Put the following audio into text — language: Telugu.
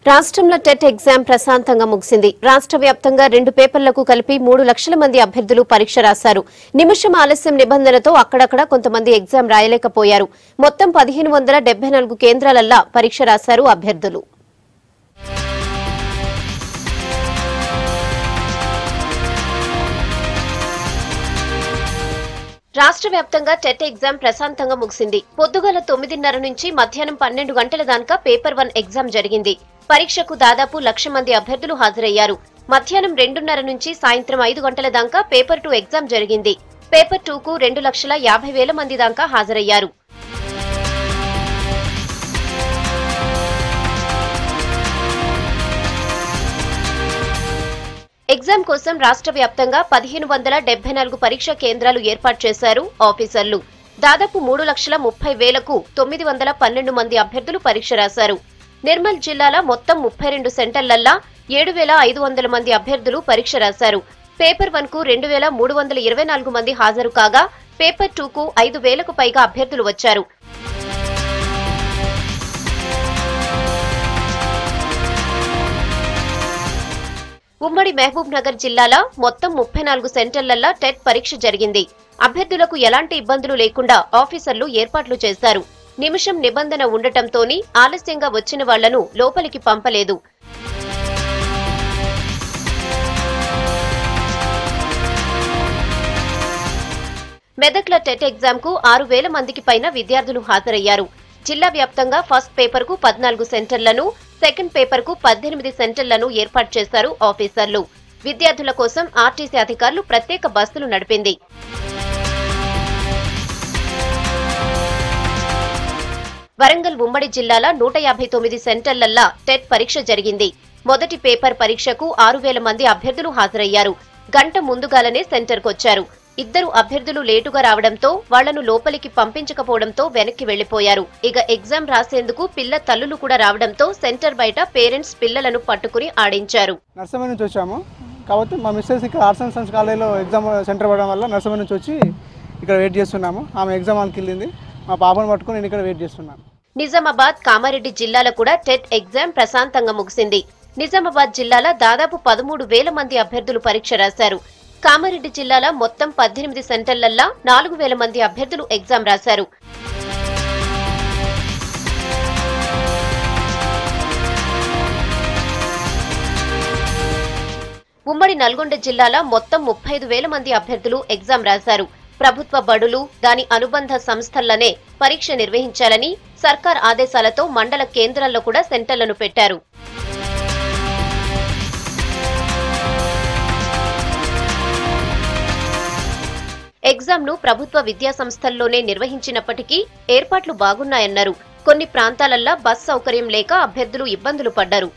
రాష్ట్రంలో టెట్ ఎగ్జామ్ ప్రశాంతంగా ముగిసింది. రాష్ట్ర వ్యాప్తంగా 2 పేపర్లకు కలిపి 3 లక్షల మంది అభ్యర్థులు పరీక్ష రాశారు. నిమిషం ఆలస్యం నిబంధనతో అక్కడక్కడ కొంతమంది ఎగ్జామ్ రాయలేకపోయారు. మొత్తం 1574 కేంద్రాలల్లా పరీక్ష రాశారు అభ్యర్థులు. రాష్ట్ర వ్యాప్తంగా టెట్ ఎగ్జామ్ ప్రశాంతంగా ముగిసింది. పొద్దుగల 9:30 నుంచి మధ్యాహ్నం 12 గంటల దాకా పేపర్ 1 ఎగ్జామ్ జరిగింది. పరీక్షకు దాదాపు 1,00,000 మంది అభ్యర్థులు హాజరయ్యారు. మధ్యాహ్నం 2:30 నుంచి సాయంత్రం 5 గంటల దాకా పేపర్ 2 ఎగ్జామ్ జరిగింది. పేపర్ 2కు 2,50,000 మంది దాకా హాజరయ్యారు. ఎగ్జామ్ కోసం రాష్ట్ర వ్యాప్తంగా 1574 పరీక్షా కేంద్రాలు ఏర్పాటు చేశారు ఆఫీసర్లు. దాదాపు 3,30,000కు 912 మంది అభ్యర్థులు పరీక్ష రాశారు. నిర్మల్ జిల్లాల మొత్తం 32 సెంటర్లల్లా 7,500 మంది అభ్యర్థులు పరీక్ష రాశారు. పేపర్ 1కు 2,324 మంది హాజరు కాగా పేపర్ 2కు 5,000కు పైగా అభ్యర్థులు వచ్చారు. ఉమ్మడి మహబూబ్ నగర్ జిల్లాల మొత్తం 34 సెంటర్లల్లా టెట్ పరీక్ష జరిగింది. అభ్యర్థులకు ఎలాంటి ఇబ్బందులు లేకుండా ఆఫీసర్లు ఏర్పాట్లు చేశారు. నిమిషం నిబంధన ఉండటంతోని ఆలస్యంగా వచ్చిన వాళ్లను లోపలికి పంపలేదు. మెదక్ల టెట్ ఎగ్జామ్కు 6,000 మందికి పైన విద్యార్థులు హాజరయ్యారు. జిల్లా వ్యాప్తంగా ఫస్ట్ పేపర్కు 14 సెంటర్లను, సెకండ్ పేపర్కు 18 సెంటర్లను ఏర్పాటు చేశారు ఆఫీసర్లు. విద్యార్థుల కోసం ఆర్టీసీ అధికారులు ప్రత్యేక బస్సులు నడిపింది. వరంగల్ ఉమ్మడి జిల్లాల 159 సెంటర్లల్లా టెట్ పరీక్ష జరిగింది. మొదటి పేపర్ పరీక్షకు 6,000 మంది అభ్యర్థులు హాజరయ్యారు. గంట ముందుగాలనే సెంటర్కొచ్చారు. 2 అభ్యర్థులు లేటుగా రావడంతో వాళ్లను లోపలికి పంపించకపోవడంతో వెనక్కి వెళ్లిపోయారు. ఇక ఎగ్జామ్ రాసేందుకు పిల్ల తల్లులు కూడా రావడంతో సెంటర్ బయట పేరెంట్స్ పిల్లలను పట్టుకుని ఆడించారు. నర్సరీ నుంచి వచ్చాము కాబట్టి మా మిస్సెస్ ఇక్కడ ఆర్ట్స్ అండ్ సైన్స్ కాలేజీలో ఎగ్జామ్ సెంటర్ పడడం వల్ల నర్సరీ నుంచి వచ్చి ఇక్కడ వెయిట్ చేస్తున్నాము. ఆమె ఎగ్జామ్ హాల్కి వెళ్ళింది. మా పాపను పట్టుకుని నేను ఇక్కడ వెయిట్ చేస్తున్నాను. నిజామాబాద్, కామారెడ్డి జిల్లాల కూడా టెట్ ఎగ్జామ్ ప్రశాంతంగా ముగిసింది. నిజామాబాద్ జిల్లాల దాదాపు 13,000 మంది అభ్యర్థులు పరీక్ష రాశారు. కామారెడ్డి జిల్లాల మొత్తం 18 సెంటర్లల్లా 4,000 మంది అభ్యర్థులు ఎగ్జామ్ రాశారు. ఉమ్మడి నల్గొండ జిల్లాల మొత్తం 35,000 మంది అభ్యర్థులు ఎగ్జామ్ రాశారు. ప్రభుత్వ బడులు, దాని అనుబంధ సంస్థల్లోనే పరీక్ష నిర్వహించాలని సర్కార్ ఆదేశాలతో మండల కేంద్రాల్లో కూడా సెంటర్లను పెట్టారు. ఎగ్జామ్ ను ప్రభుత్వ విద్యా సంస్థల్లోనే నిర్వహించినప్పటికీ ఏర్పాట్లు బాగున్నాయన్నారు. కొన్ని ప్రాంతాలల్లా బస్ సౌకర్యం లేక అభ్యర్థులు ఇబ్బందులు పడ్డారు.